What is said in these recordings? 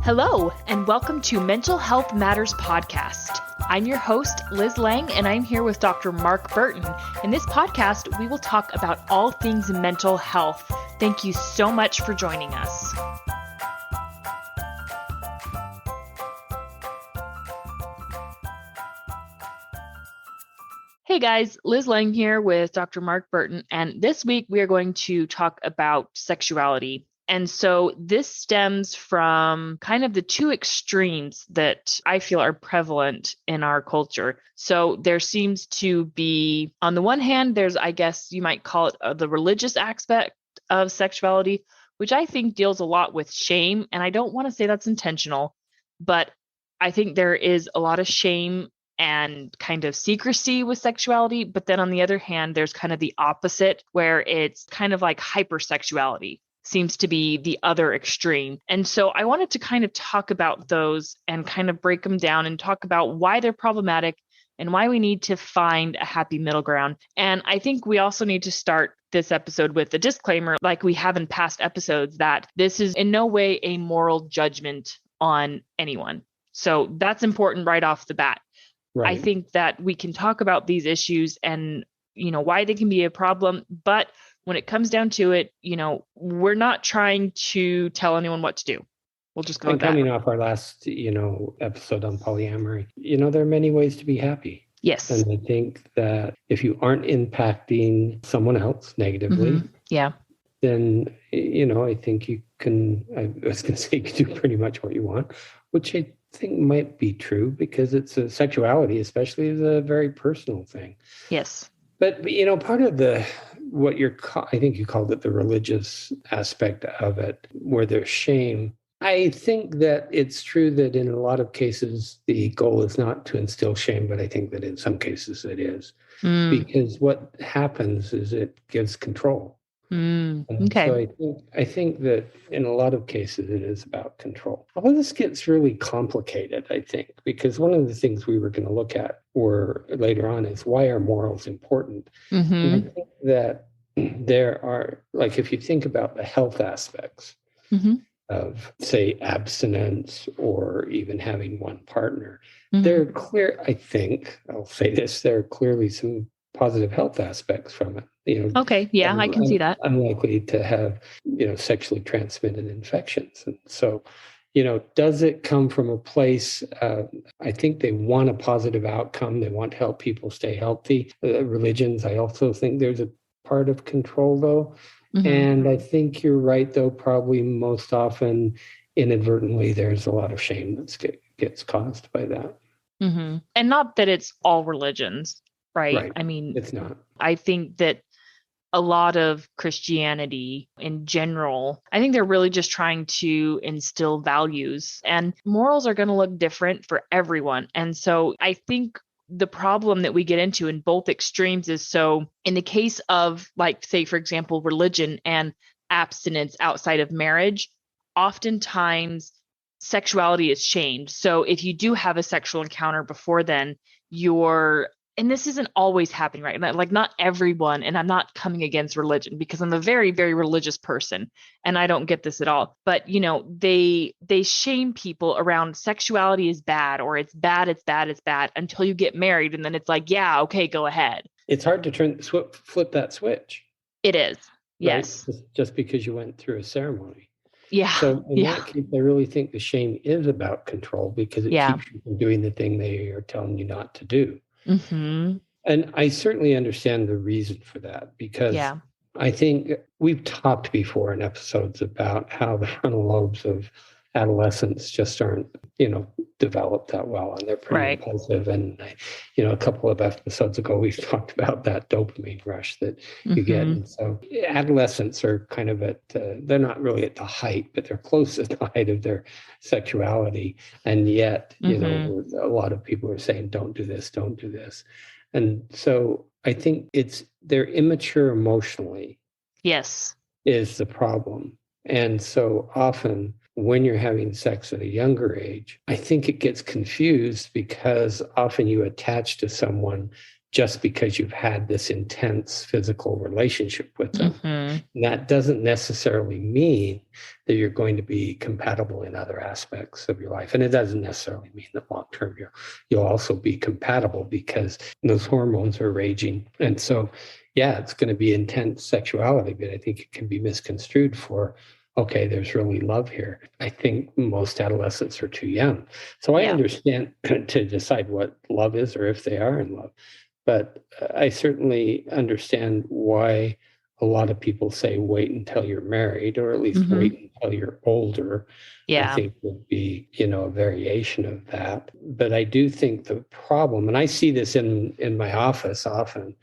Hello, and welcome to Mental Health Matters Podcast. I'm your host, Liz Lang, and I'm here with Dr. Mark Burton. In this podcast, we will talk about all things mental health. Thank you so much for joining us. Hey guys, Liz Lang here with Dr. Mark Burton, and this week we are going to talk about sexuality. And so this stems from kind of the two extremes that I feel are prevalent in our culture. So there seems to be, on the one hand, there's, I guess you might call it the religious aspect of sexuality, which I think deals a lot with shame. And I don't want to say that's intentional, but I think there is a lot of shame and kind of secrecy with sexuality. But then on the other hand, there's kind of the opposite where it's kind of like hypersexuality seems to be the other extreme. And so I wanted to kind of talk about those and kind of break them down and talk about why they're problematic and why we need to find a happy middle ground. And I think we also need to start this episode with a disclaimer, like we have in past episodes, that this is in no way a moral judgment on anyone. So that's important right off the bat. Right. I think that we can talk about these issues and, why they can be a problem, but when it comes down to it, we're not trying to tell anyone what to do. We'll just go with that. Coming off our last, episode on polyamory, there are many ways to be happy. Yes. And I think that if you aren't impacting someone else negatively, then, I think you can, I was going to say you can do pretty much what you want, which I think might be true because it's a sexuality, especially, is a very personal thing. Yes. But part of I think you called it the religious aspect of it, where there's shame. I think that it's true that in a lot of cases, the goal is not to instill shame, but I think that in some cases it is. Because what happens is it gives control. Okay. So I think that in a lot of cases it is about control. Although this gets really complicated, I think, because one of the things we were going to look at later on is why are morals important? And I think that there are, like, if you think about the health aspects of, say, abstinence or even having one partner, there are I'll say this, there are clearly some positive health aspects from it. Okay. Yeah, I can see that. Unlikely to have, sexually transmitted infections. And so, does it come from a place, I think they want a positive outcome. They want to help people stay healthy. Religions, I also think there's a part of control, though. And I think you're right, though, probably most often inadvertently, there's a lot of shame that gets caused by that. And not that it's all religions. Right. I mean, it's not. I think that a lot of Christianity in general, I think they're really just trying to instill values, and morals are going to look different for everyone. And so I think the problem that we get into in both extremes is, so in the case of, like, say, for example, religion and abstinence outside of marriage, oftentimes sexuality is shamed. So if you do have a sexual encounter before then, and this isn't always happening, right? Like, not everyone, and I'm not coming against religion because I'm a very, very religious person and I don't get this at all. But, they shame people around sexuality is bad, or it's bad until you get married. And then it's like, yeah, okay, go ahead. It's hard to flip that switch. It is. Yes. Right? Just because you went through a ceremony. Yeah. So in that case, I really think the shame is about control because it keeps you from doing the thing they are telling you not to do. And I certainly understand the reason for that, because I think we've talked before in episodes about how the frontal lobes of adolescents just aren't, developed that well, and they're pretty impulsive. And, a couple of episodes ago, we've talked about that dopamine rush that you get. And so adolescents are kind of they're not really at the height, but they're close to the height of their sexuality. And yet, a lot of people are saying, don't do this, don't do this. And so I think they're immature emotionally. Yes. Is the problem. And so often when you're having sex at a younger age, I think it gets confused because often you attach to someone just because you've had this intense physical relationship with them. Mm-hmm. That doesn't necessarily mean that you're going to be compatible in other aspects of your life. And it doesn't necessarily mean that long term you'll also be compatible, because those hormones are raging. And so, yeah, it's going to be intense sexuality, but I think it can be misconstrued for, okay, there's really love here. I think most adolescents are too young. So I understand to decide what love is or if they are in love. But I certainly understand why a lot of people say wait until you're married, or at least wait until you're older. I think would be, a variation of that. But I do think the problem, and I see this in my office often,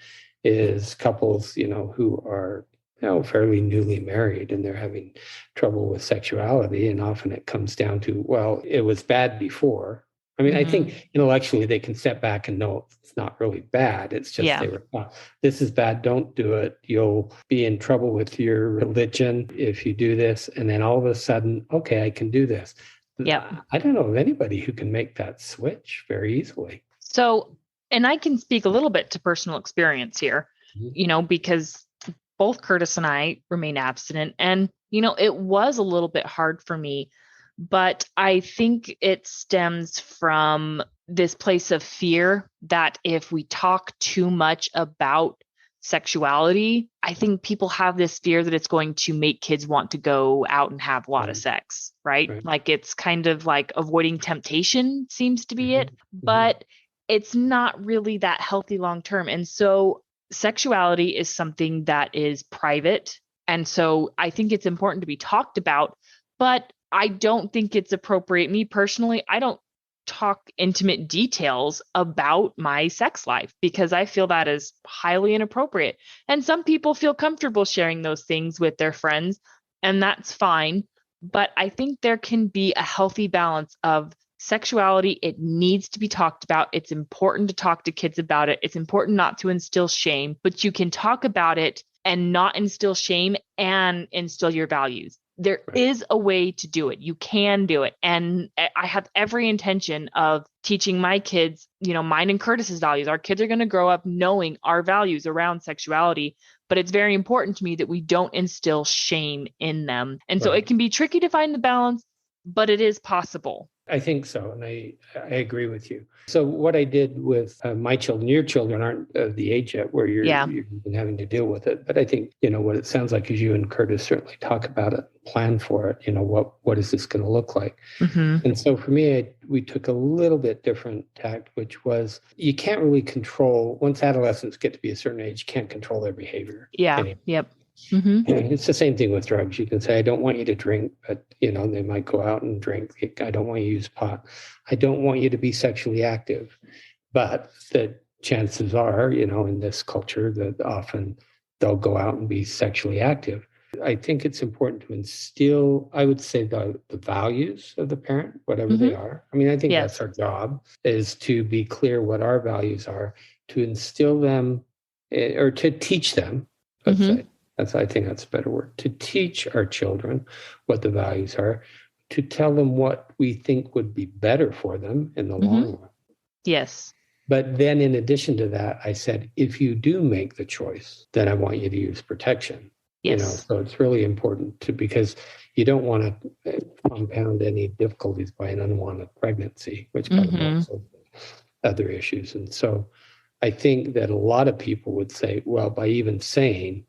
is couples, who are fairly newly married and they're having trouble with sexuality. And often it comes down to, well, it was bad before. I mean, I think intellectually they can step back and know it's not really bad. It's just they were, this is bad, don't do it. You'll be in trouble with your religion if you do this. And then all of a sudden, okay, I can do this. I don't know of anybody who can make that switch very easily. So, and I can speak a little bit to personal experience here, because both Curtis and I remain abstinent. And, it was a little bit hard for me. But I think it stems from this place of fear that if we talk too much about sexuality, I think people have this fear that it's going to make kids want to go out and have a lot of sex, right? Like it's kind of like avoiding temptation seems to be it, but it's not really that healthy long term. And so sexuality is something that is private. And so I think it's important to be talked about, but I don't think it's appropriate. Me personally, I don't talk intimate details about my sex life because I feel that is highly inappropriate. And some people feel comfortable sharing those things with their friends, and that's fine. But I think there can be a healthy balance of sexuality. It needs to be talked about. It's important to talk to kids about it. It's important not to instill shame, but you can talk about it and not instill shame and instill your values. There is a way to do it. You can do it. And I have every intention of teaching my kids, mine and Curtis's values. Our kids are going to grow up knowing our values around sexuality, but it's very important to me that we don't instill shame in them. And so it can be tricky to find the balance, but it is possible. I think so. And I agree with you. So what I did with my children, your children aren't of the age yet where you're been having to deal with it. But I think, what it sounds like is you and Curtis certainly talk about it, plan for it. What is this going to look like? And so for me, we took a little bit different tact, which was you can't really control, once adolescents get to be a certain age, you can't control their behavior. Anymore. It's the same thing with drugs. You can say, I don't want you to drink, but they might go out and drink. I don't want you to use pot. I don't want you to be sexually active. But the chances are, in this culture, that often they'll go out and be sexually active. I think it's important to instill, I would say, the values of the parent, whatever they are. I mean, I think that's our job, is to be clear what our values are, to instill them, or to teach them, let's say. I think that's a better word, to teach our children what the values are, to tell them what we think would be better for them in the long run. Yes. But then in addition to that, I said, if you do make the choice, then I want you to use protection. Yes. So it's really important because you don't want to compound any difficulties by an unwanted pregnancy, which causes other issues. And so I think that a lot of people would say, well, by even saying,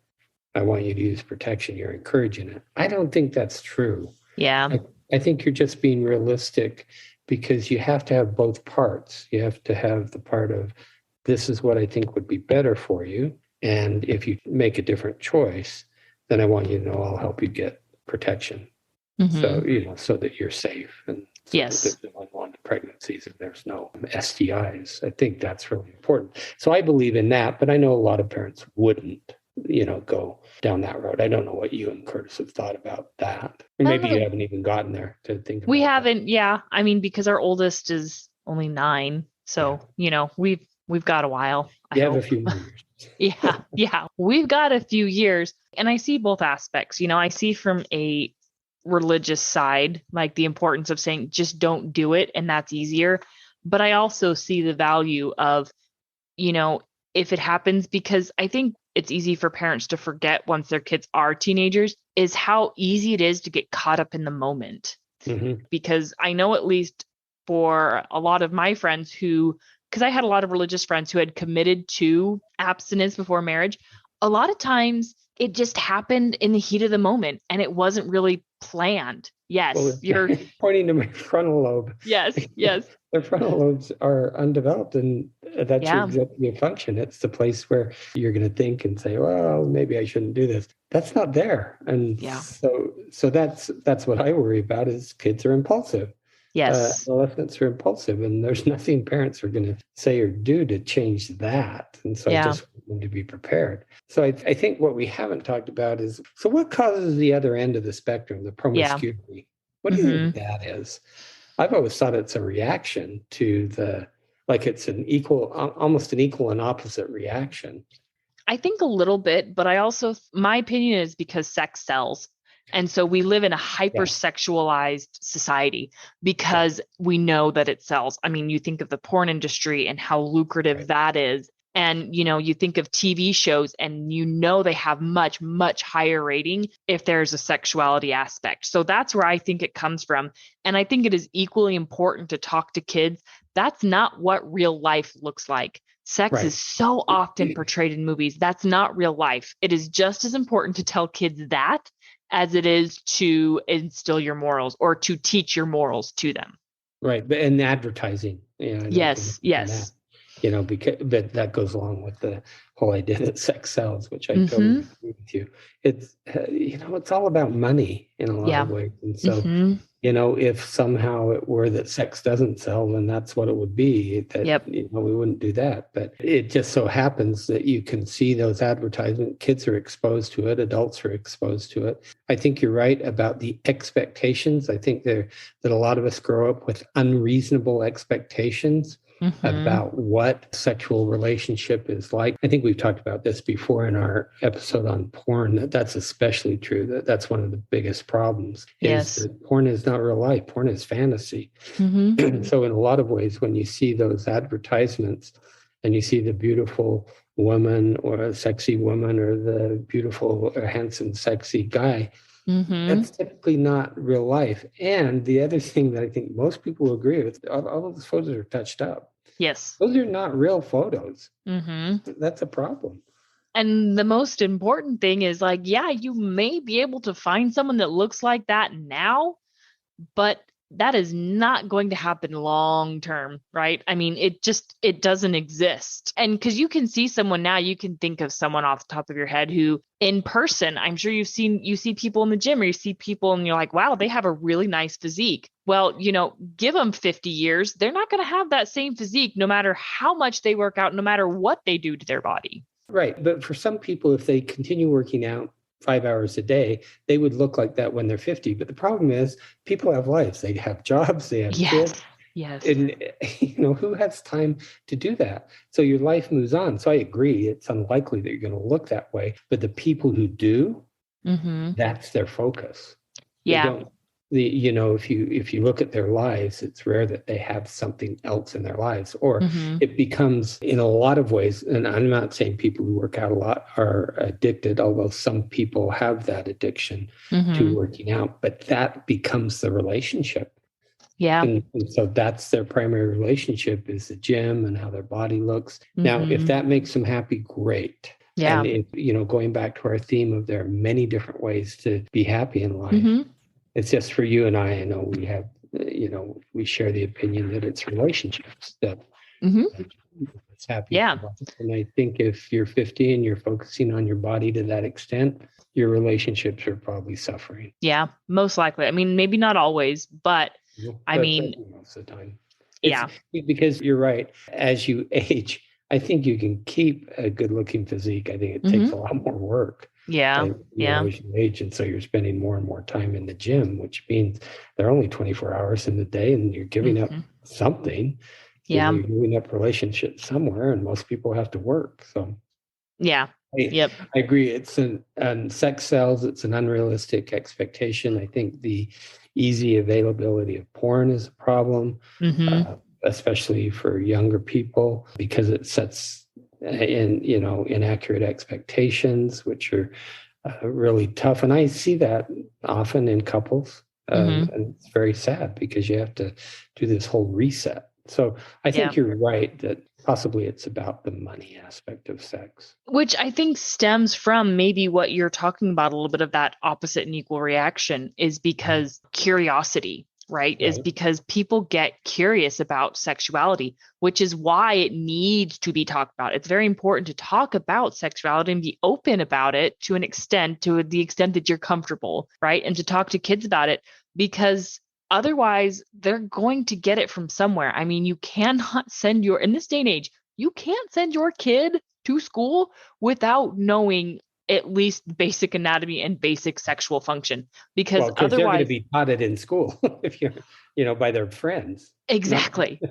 I want you to use protection, you're encouraging it. I don't think that's true. Yeah. I think you're just being realistic, because you have to have both parts. You have to have the part of, this is what I think would be better for you. And if you make a different choice, then I want you to know I'll help you get protection. So, so that you're safe, and so that there's no unwanted pregnancies and there's no STIs. I think that's really important. So I believe in that, but I know a lot of parents wouldn't, go down that road. I don't know what you and Curtis have thought about that. Or maybe you haven't even gotten there to think about We haven't, I mean, because our oldest is only 9. So, we've got a while. You have a few more years. We've got a few years. And I see both aspects. I see from a religious side, like the importance of saying, just don't do it. And that's easier. But I also see the value of, if it happens, because I think it's easy for parents to forget once their kids are teenagers, is how easy it is to get caught up in the moment. Because I know, at least for a lot of my friends because I had a lot of religious friends who had committed to abstinence before marriage, a lot of times it just happened in the heat of the moment and it wasn't really planned. Yes, well, you're pointing to my frontal lobe. Yes. The frontal lobes are undeveloped, and that's your executive function. It's the place where you're going to think and say, well, maybe I shouldn't do this. That's not there. And so that's what I worry about, is kids are impulsive. Yes. Adolescents are impulsive, and there's nothing parents are going to say or do to change that. And so I just want them to be prepared. So I think what we haven't talked about is, so what causes the other end of the spectrum, the promiscuity? What do you think that is? I've always thought it's a reaction to it's almost an equal and opposite reaction. I think a little bit, but my opinion is because sex sells. And so we live in a hypersexualized society because we know that it sells. I mean, you think of the porn industry and how lucrative that is. And, you think of TV shows and they have much, much higher rating if there's a sexuality aspect. So that's where I think it comes from. And I think it is equally important to talk to kids. That's not what real life looks like. Sex is so often portrayed in movies. That's not real life. It is just as important to tell kids that as it is to instill your morals or to teach your morals to them. Right. And advertising. Yes. But that goes along with the whole idea that sex sells, which I totally agree with you. It's, it's all about money in a lot of ways. And so, if somehow it were that sex doesn't sell, then that's what it would be. That, we wouldn't do that. But it just so happens that you can see those advertisements. Kids are exposed to it. Adults are exposed to it. I think you're right about the expectations. I think that a lot of us grow up with unreasonable expectations about what sexual relationship is like. I think we've talked about this before in our episode on porn. That's especially true. That's one of the biggest problems. Is that porn is not real life. Porn is fantasy. So in a lot of ways, when you see those advertisements and you see the beautiful woman or a sexy woman or the beautiful or handsome, sexy guy, that's typically not real life. And the other thing that I think most people will agree with, all of those photos are touched up. Yes. Those are not real photos. That's a problem. And the most important thing is you may be able to find someone that looks like that now, but that is not going to happen long term, right? I mean, it doesn't exist. And because you can see someone now, you can think of someone off the top of your head who in person, I'm sure you see people in the gym, or you see people and you're like, wow, they have a really nice physique. Well, give them 50 years. They're not going to have that same physique, no matter how much they work out, no matter what they do to their body. Right. But for some people, if they continue working out 5 hours a day, they would look like that when they're 50. But the problem is people have lives. They have jobs, they have kids. Yes. And, who has time to do that? So your life moves on. So I agree. It's unlikely that you're going to look that way. But the people who do, that's their focus. Yeah. If you look at their lives, it's rare that they have something else in their lives, or it becomes, in a lot of ways, and I'm not saying people who work out a lot are addicted, although some people have that addiction to working out, but that becomes the relationship. Yeah. And so that's their primary relationship, is the gym and how their body looks. Now, if that makes them happy, great. Yeah. And going back to our theme of there are many different ways to be happy in life. It's just for you and I know we have, we share the opinion that it's relationships that it's happy. Yeah. And I think if you're 50 and you're focusing on your body to that extent, your relationships are probably suffering. Yeah, most likely. I mean, maybe not always, but most of the time. Because you're right. As you age, I think you can keep a good looking physique. I think it takes a lot more work. As you age, and so you're spending more and more time in the gym, which means there are only 24 hours in the day, and you're giving up something. You're giving up relationships somewhere, and most people have to work. So Yep. I agree. It's sex sells. It's an unrealistic expectation. I think the easy availability of porn is a problem, especially for younger people, because it sets inaccurate expectations, which are really tough. And I see that often in couples. And it's very sad because you have to do this whole reset. So I think you're right that possibly it's about the money aspect of sex. Which I think stems from maybe what you're talking about, a little bit of that opposite and equal reaction is because curiosity, right? Is because people get curious about sexuality, which is why it needs to be talked about. It's very important to talk about sexuality and be open about it to the extent that you're comfortable, right? And to talk to kids about it, because otherwise they're going to get it from somewhere. I mean, you cannot send in this day and age, you can't send your kid to school without knowing at least basic anatomy and basic sexual function, because otherwise they're going to be taught it in school if you're, by their friends. Exactly.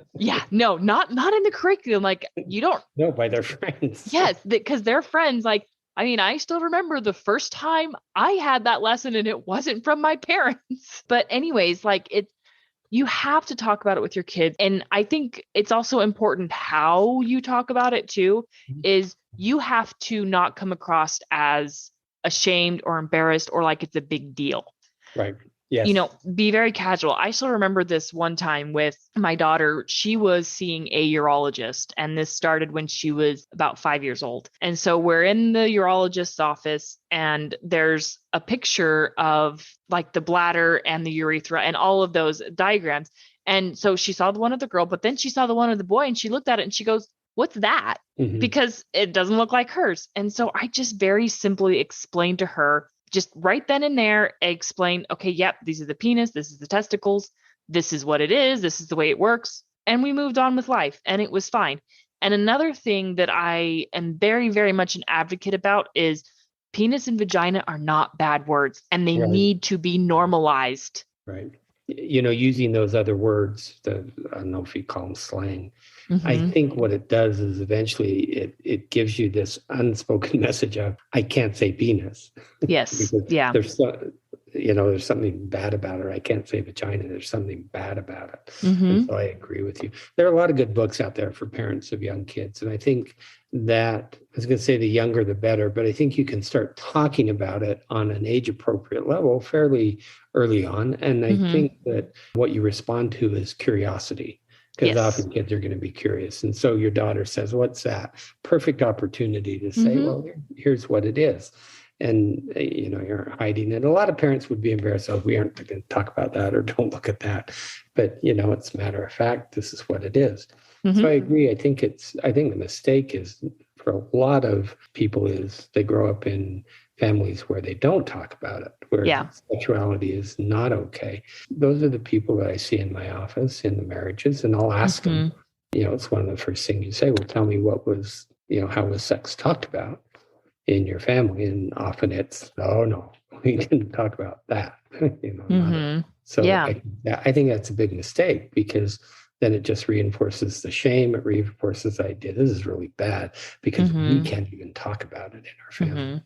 No, not in the curriculum. Like you don't. No, by their friends. Yes, because their friends. Like, I mean, I still remember the first time I had that lesson, and it wasn't from my parents. But anyways, like you have to talk about it with your kids. And I think it's also important how you talk about it too, is you have to not come across as ashamed or embarrassed or like it's a big deal. Right. Yes. Be very casual. I still remember this one time with my daughter. She was seeing a urologist, and this started when she was about 5 years old. And so we're in the urologist's office, and there's a picture of like the bladder and the urethra and all of those diagrams. And so she saw the one of the girl, but then she saw the one of the boy, and she looked at it and she goes, "What's that?" Because it doesn't look like hers. And so I just very simply explained to her, just right then and there, explain, okay, yep, these are the penis, this is the testicles, this is what it is, this is the way it works. And we moved on with life, and it was fine. And another thing that I am very, very much an advocate about is penis and vagina are not bad words, and they need to be normalized. Right. Using those other words, I don't know if you call them slang. I think what it does is eventually it gives you this unspoken message of, I can't say penis. Yes. There's something bad about it. I can't say vagina. There's something bad about it. And so I agree with you. There are a lot of good books out there for parents of young kids. And I think that, I was going to say the younger, the better, but I think you can start talking about it on an age appropriate level fairly early on. And I think that what you respond to is curiosity. Because often kids are going to be curious. And so your daughter says, "What's that?" Perfect opportunity to say, well, here's what it is. And, you're hiding it. A lot of parents would be embarrassed. "Oh, we aren't going to talk about that," or "Don't look at that." But, it's a matter of fact. This is what it is. So I agree. I think the mistake is for a lot of people is they grow up in families where they don't talk about it, where sexuality is not okay. Those are the people that I see in my office in the marriages, and I'll ask them, it's one of the first things you say, "Well, tell me how was sex talked about in your family?" And often it's, "Oh no, we didn't talk about that." So I think that's a big mistake, because then it just reinforces the shame. It reinforces the idea this is really bad because we can't even talk about it in our family.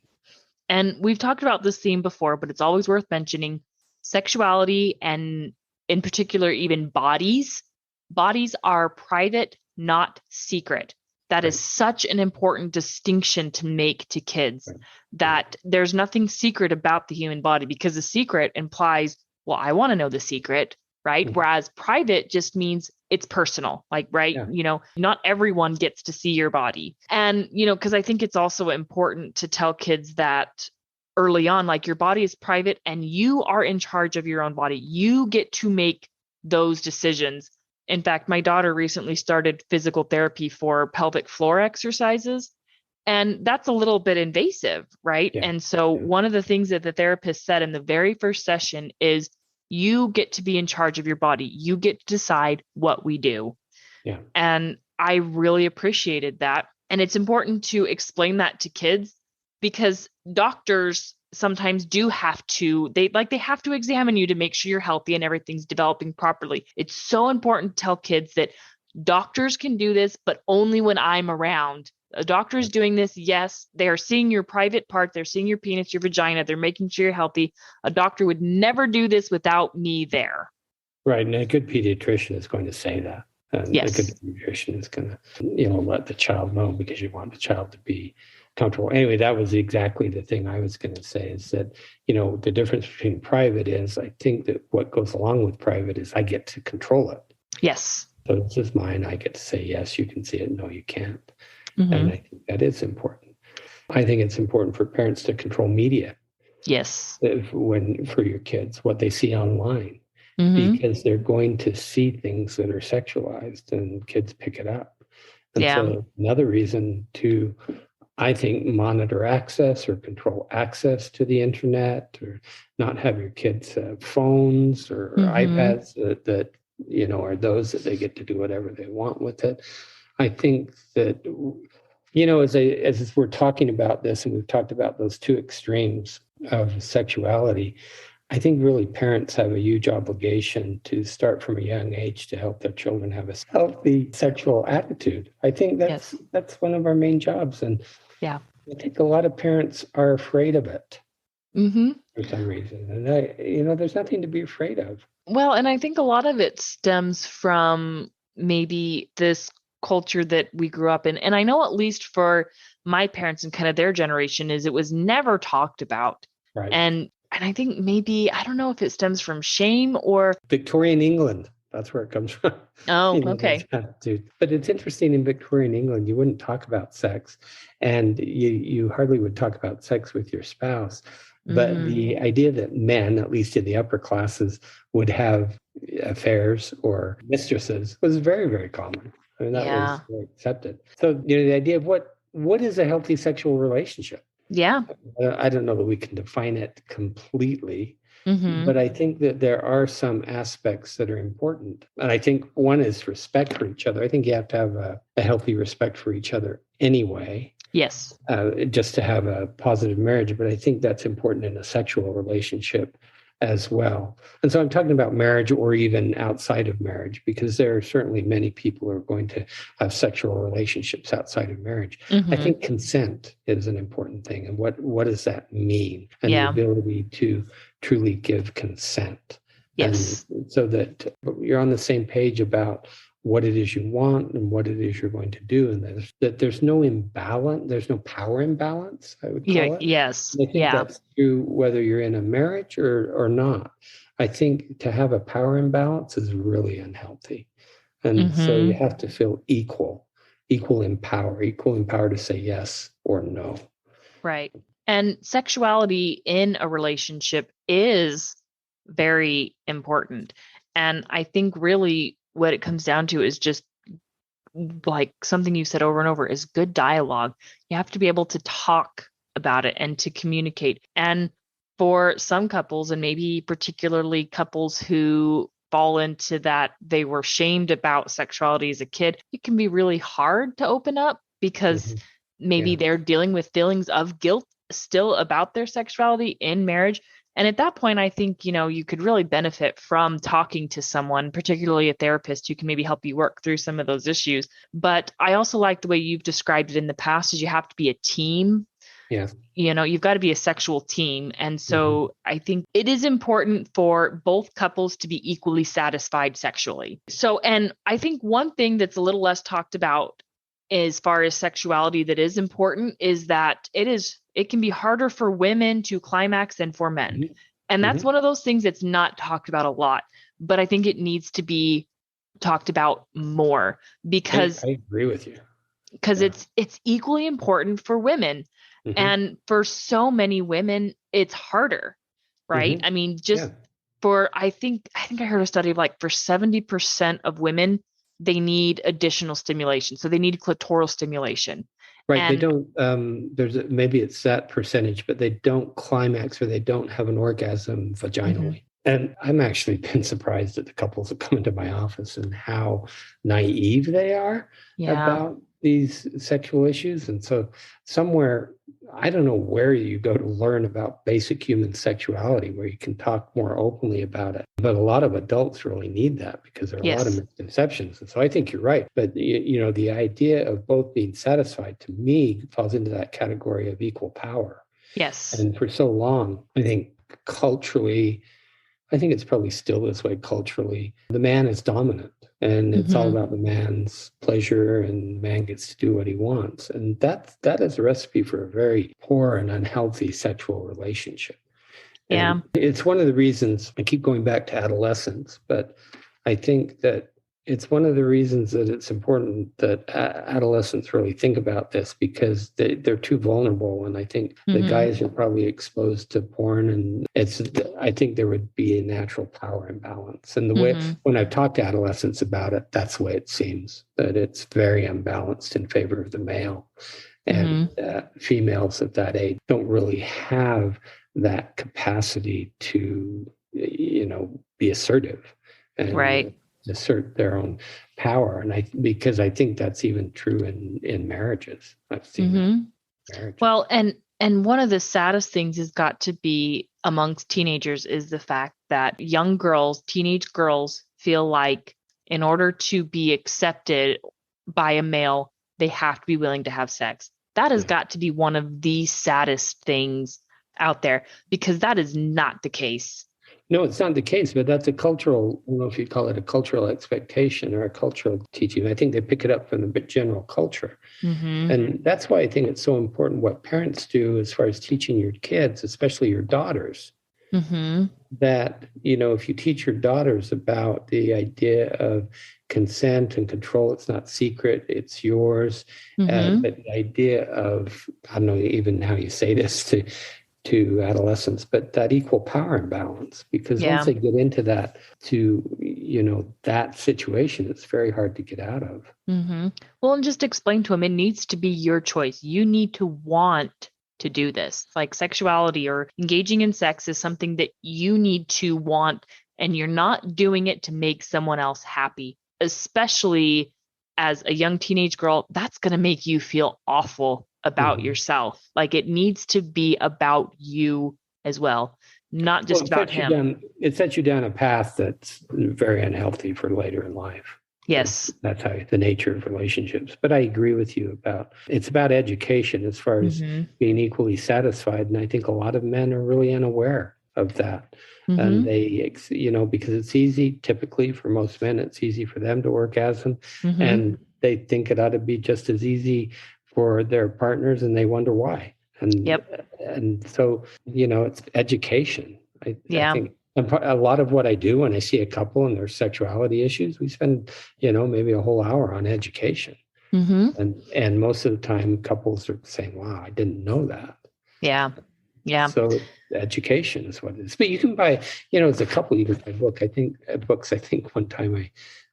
And we've talked about this theme before, but it's always worth mentioning sexuality, and in particular, even bodies. Bodies are private, not secret. That is such an important distinction to make to kids, that there's nothing secret about the human body, because the secret implies, well, I want to know the secret, right? Whereas private just means it's personal, like, not everyone gets to see your body. And, because I think it's also important to tell kids that early on, like, your body is private and you are in charge of your own body. You get to make those decisions. In fact, my daughter recently started physical therapy for pelvic floor exercises, and that's a little bit invasive, right? And so one of the things that the therapist said in the very first session is, you get to be in charge of your body. You get to decide what we do. And I really appreciated that. And it's important to explain that to kids, because doctors sometimes do have to, they have to examine you to make sure you're healthy and everything's developing properly. It's so important to tell kids that doctors can do this, but only when I'm around. A doctor is doing this. Yes, they are seeing your private part. They're seeing your penis, your vagina. They're making sure you're healthy. A doctor would never do this without me there. Right. And a good pediatrician is going to say that. And a good pediatrician is going to, let the child know, because you want the child to be comfortable. Anyway, that was exactly the thing I was going to say, is that, the difference between private is, I think that what goes along with private is I get to control it. Yes. So this is mine. I get to say, yes, you can see it. No, you can't. Mm-hmm. And I think that is important. I think it's important for parents to control media. Yes. For your kids, what they see online. Mm-hmm. Because they're going to see things that are sexualized, and kids pick it up. And so another reason to, I think, monitor access or control access to the internet, or not have your kids have phones or iPads that are those that they get to do whatever they want with it. I think that, as we're talking about this, and we've talked about those two extremes of sexuality, I think really parents have a huge obligation to start from a young age to help their children have a healthy sexual attitude. I think that's one of our main jobs. And I think a lot of parents are afraid of it for some reason. And there's nothing to be afraid of. Well, and I think a lot of it stems from maybe this culture that we grew up in. And I know, at least for my parents and kind of their generation, is it was never talked about. Right. And I think maybe, I don't know if it stems from shame or Victorian England. That's where it comes from. Oh, okay. But it's interesting, in Victorian England, you wouldn't talk about sex, and you hardly would talk about sex with your spouse. But the idea that men, at least in the upper classes, would have affairs or mistresses was very, very common. I mean, that was very accepted. So, the idea of what is a healthy sexual relationship? Yeah. I don't know that we can define it completely, but I think that there are some aspects that are important. And I think one is respect for each other. I think you have to have a healthy respect for each other anyway. Yes. Just to have a positive marriage. But I think that's important in a sexual relationship as well. And so I'm talking about marriage, or even outside of marriage, because there are certainly many people who are going to have sexual relationships outside of marriage. I think consent is an important thing. And what does that mean? And the ability to truly give consent. Yes. And so that you're on the same page about what it is you want and what it is you're going to do. And that there's no imbalance, there's no power imbalance, I would call it. Yes. And I think that's true whether you're in a marriage or not. I think to have a power imbalance is really unhealthy. And so you have to feel equal in power to say yes or no. Right. And sexuality in a relationship is very important. And I think really what it comes down to is just like something you said over and over, is good dialogue. You have to be able to talk about it and to communicate. And for some couples, and maybe particularly couples who fall into that, they were shamed about sexuality as a kid, it can be really hard to open up, because maybe they're dealing with feelings of guilt still about their sexuality in marriage. And at that point, I think, you could really benefit from talking to someone, particularly a therapist, who can maybe help you work through some of those issues. But I also like the way you've described it in the past, is you have to be a team. Yeah. You've got to be a sexual team. And so I think it is important for both couples to be equally satisfied sexually. So, and I think one thing that's a little less talked about as far as sexuality that is important is that it can be harder for women to climax than for men. And that's one of those things that's not talked about a lot, but I think it needs to be talked about more, because I agree with you. Because it's equally important for women. And for so many women, it's harder, right? I mean, I think I heard a study of like for 70% of women, they need additional stimulation. So they need clitoral stimulation. Right. And they don't, maybe it's that percentage, but they don't climax, or they don't have an orgasm vaginally. And I'm actually been surprised at the couples that come into my office and how naive they are about these sexual issues. And so somewhere, I don't know where you go to learn about basic human sexuality, where you can talk more openly about it. But a lot of adults really need that because there are a lot of misconceptions. And so I think you're right. But, the idea of both being satisfied, to me, falls into that category of equal power. Yes. And for so long, I think culturally, I think it's probably still this way culturally, the man is dominant. And it's all about the man's pleasure, and the man gets to do what he wants. And that is a recipe for a very poor and unhealthy sexual relationship. Yeah. And it's one of the reasons I keep going back to adolescence, but I think that it's one of the reasons that it's important that adolescents really think about this, because they're too vulnerable. And I think the guys are probably exposed to porn, and I think there would be a natural power imbalance. And the way, when I've talked to adolescents about it, that's the way it seems, that it's very unbalanced in favor of the male. And females at that age don't really have that capacity to, be assertive. And, assert their own power. And because I think that's even true in marriages. I've seen that in marriages. Well, and one of the saddest things has got to be amongst teenagers is the fact that young girls, teenage girls, feel like in order to be accepted by a male, they have to be willing to have sex. That has got to be one of the saddest things out there, because that is not the case. No, it's not the case, but that's a cultural, I don't know if you'd call it a cultural expectation or a cultural teaching. I think they pick it up from the general culture. And that's why I think it's so important what parents do as far as teaching your kids, especially your daughters, that, if you teach your daughters about the idea of consent and control, it's not secret, it's yours. But the idea of, I don't know even how you say this to adolescents, but that equal power imbalance, because once they get into that, that situation, it's very hard to get out of. Well, and just explain to them, it needs to be your choice. You need to want to do this. Like sexuality or engaging in sex is something that you need to want, and you're not doing it to make someone else happy, especially as a young teenage girl. That's going to make you feel awful about yourself. Like it needs to be about you as well, not just about him. It sets you down a path that's very unhealthy for later in life. Yes. That's how the nature of relationships. But I agree with you it's about education as far as being equally satisfied. And I think a lot of men are really unaware of that. And they, because it's easy, typically for most men, it's easy for them to orgasm. And they think it ought to be just as easy for their partners, and they wonder why. And so, it's education. I think a lot of what I do when I see a couple and their sexuality issues, we spend, maybe a whole hour on education. And most of the time couples are saying, wow, I didn't know that. Yeah. So education is what it is. But you can buy, as a couple, you can buy books. I think one time I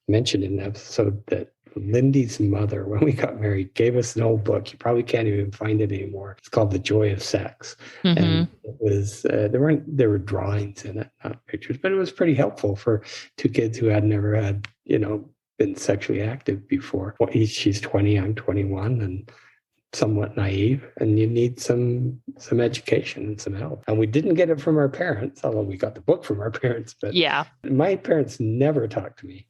mentioned in an episode that Lindy's mother, when we got married, gave us an old book. You probably can't even find it anymore. It's called The Joy of Sex. And it was, there were drawings in it, not pictures, but it was pretty helpful for two kids who had never had, been sexually active before. Well, she's 20, I'm 21, and somewhat naive, and you need some education and some help. And we didn't get it from our parents, although we got the book from our parents. But my parents never talked to me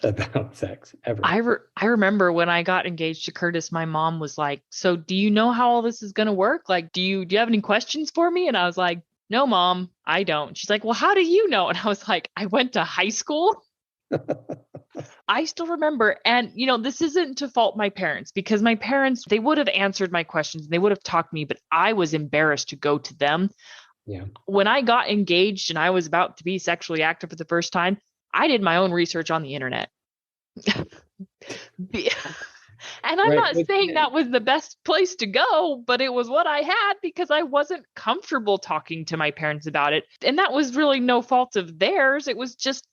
about sex ever. I remember when I got engaged to Curtis, my mom was like, so do you know how all this is going to work? Like, do you have any questions for me? And I was like, no, Mom, I don't. She's like, well, how do you know? And I was like, I went to high school. I still remember. And, this isn't to fault my parents, because my parents, they would have answered my questions. They would have talked to me, but I was embarrassed to go to them. When I got engaged and I was about to be sexually active for the first time, I did my own research on the internet. And I'm not saying that was the best place to go, but it was what I had because I wasn't comfortable talking to my parents about it. And that was really no fault of theirs. It was just,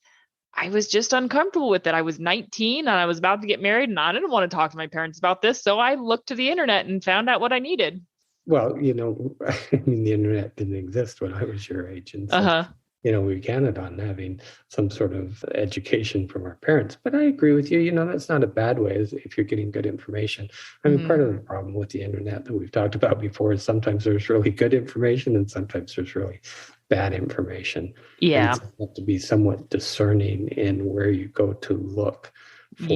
I was just uncomfortable with it. I was 19 and I was about to get married, and I didn't want to talk to my parents about this. So I looked to the internet and found out what I needed. Well, the internet didn't exist when I was your age. And so we counted on having some sort of education from our parents. But I agree with you. That's not a bad way if you're getting good information. I mean, part of the problem with the internet that we've talked about before is sometimes there's really good information and sometimes there's really bad information. Yeah. And you have to be somewhat discerning in where you go to look for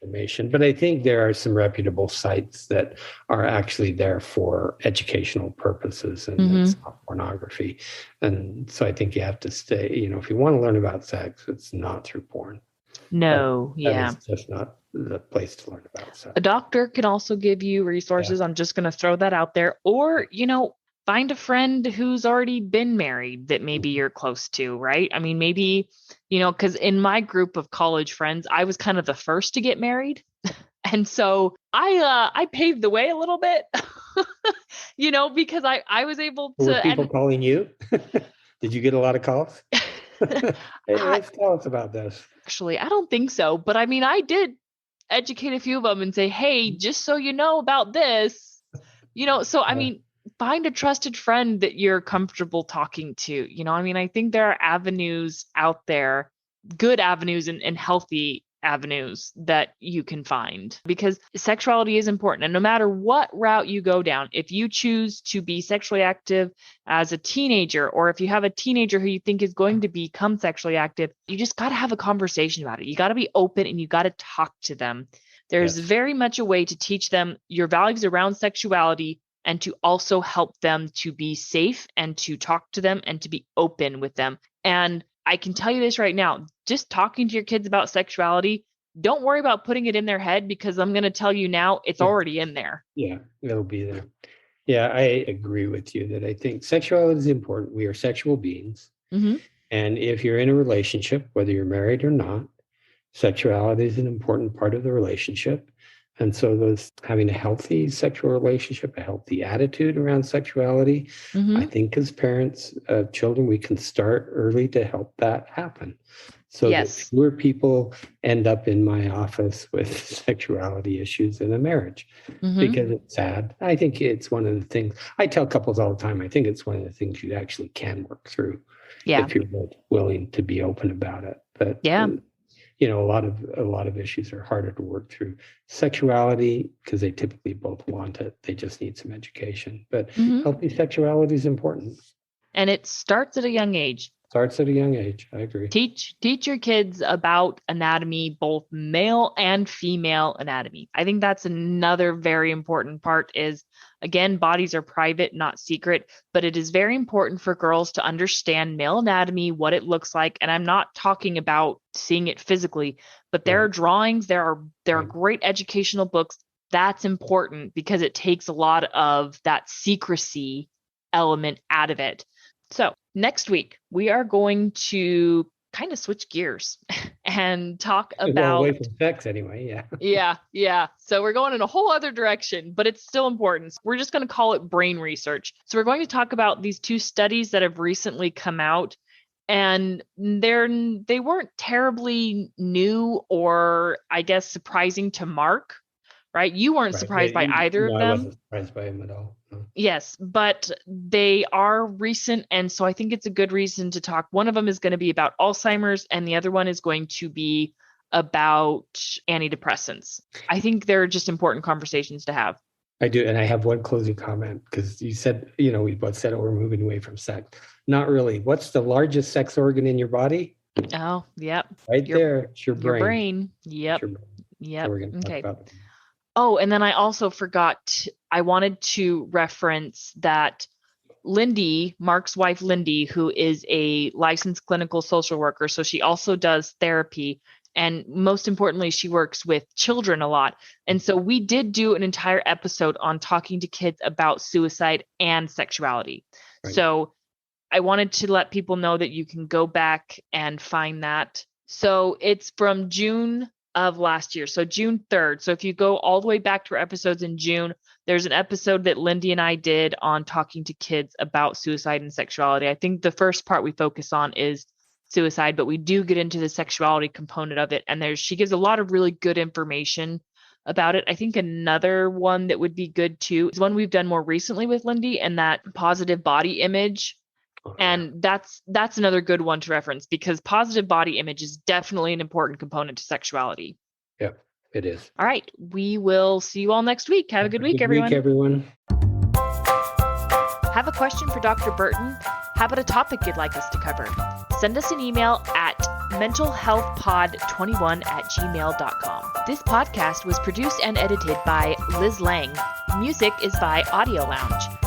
information. But I think there are some reputable sites that are actually there for educational purposes, and it's not pornography. And so I think you have to stay, if you want to learn about sex, it's not through porn. That is just not the place to learn about sex. A doctor can also give you resources. I'm just going to throw that out there. Or, find a friend who's already been married that maybe you're close to, right? I mean, maybe, because in my group of college friends, I was kind of the first to get married. And so I paved the way a little bit, because I was able to. Were people calling you? Did you get a lot of calls? Hey, let's tell us about this. Actually, I don't think so. But I mean, I did educate a few of them and say, hey, just so you know about this, so I mean, find a trusted friend that you're comfortable talking to. I mean, I think there are avenues out there, good avenues and healthy avenues that you can find, because sexuality is important. And no matter what route you go down, if you choose to be sexually active as a teenager, or if you have a teenager who you think is going to become sexually active, you just got to have a conversation about it. You got to be open and you got to talk to them. There's very much a way to teach them your values around sexuality and to also help them to be safe and to talk to them and to be open with them. And I can tell you this right now, just talking to your kids about sexuality, don't worry about putting it in their head, because I'm going to tell you now, it's already in there. Yeah, it'll be there. Yeah, I agree with you that I think sexuality is important. We are sexual beings. And if you're in a relationship, whether you're married or not, sexuality is an important part of the relationship. And so having a healthy sexual relationship, a healthy attitude around sexuality, I think as parents of children, we can start early to help that happen. So that fewer people end up in my office with sexuality issues in a marriage, because it's sad. I think it's one of the things I tell couples all the time. I think it's one of the things you actually can work through if you're willing to be open about it. But a lot of issues are harder to work through. Sexuality, because they typically both want it, they just need some education. But healthy sexuality is important. And it starts at a young age. Starts at a young age. I agree. Teach your kids about anatomy, both male and female anatomy. I think that's another very important part is, again, bodies are private, not secret, but it is very important for girls to understand male anatomy, what it looks like. And I'm not talking about seeing it physically, but there are drawings, there are great educational books. That's important because it takes a lot of that secrecy element out of it. So next week, we are going to kind of switch gears and talk about away from sex anyway. Yeah. So we're going in a whole other direction, but it's still important. We're just going to call it brain research. So we're going to talk about these two studies that have recently come out, and they weren't terribly new or, I guess, surprising to Mark, right? You weren't surprised by either of them. I wasn't surprised by him at all. No. Yes, but they are recent. And so I think it's a good reason to talk. One of them is going to be about Alzheimer's, and the other one is going to be about antidepressants. I think they're just important conversations to have. I do. And I have one closing comment, because you said, we both said, we're moving away from sex. Not really. What's the largest sex organ in your body? Oh, yep. Right there. It's your brain. Your brain. Yep. Yep. So we're going to talk about that. Oh, and then I also forgot, I wanted to reference that Lindy, Mark's wife, Lindy, who is a licensed clinical social worker. So she also does therapy. And most importantly, she works with children a lot. And so we did do an entire episode on talking to kids about suicide and sexuality. Right. So I wanted to let people know that you can go back and find that. So it's from June of last year. So June 3rd. So if you go all the way back to our episodes in June, there's an episode that Lindy and I did on talking to kids about suicide and sexuality. I think the first part we focus on is suicide, but we do get into the sexuality component of it. And she gives a lot of really good information about it. I think another one that would be good too is one we've done more recently with Lindy, and that positive body image And that's another good one to reference, because positive body image is definitely an important component to sexuality. Yeah, it is. All right. We will see you all next week. Have a good week, everyone. Have a question for Dr. Burton? How about a topic you'd like us to cover? Send us an email at mentalhealthpod21@gmail.com. This podcast was produced and edited by Liz Lang. Music is by Audio Lounge.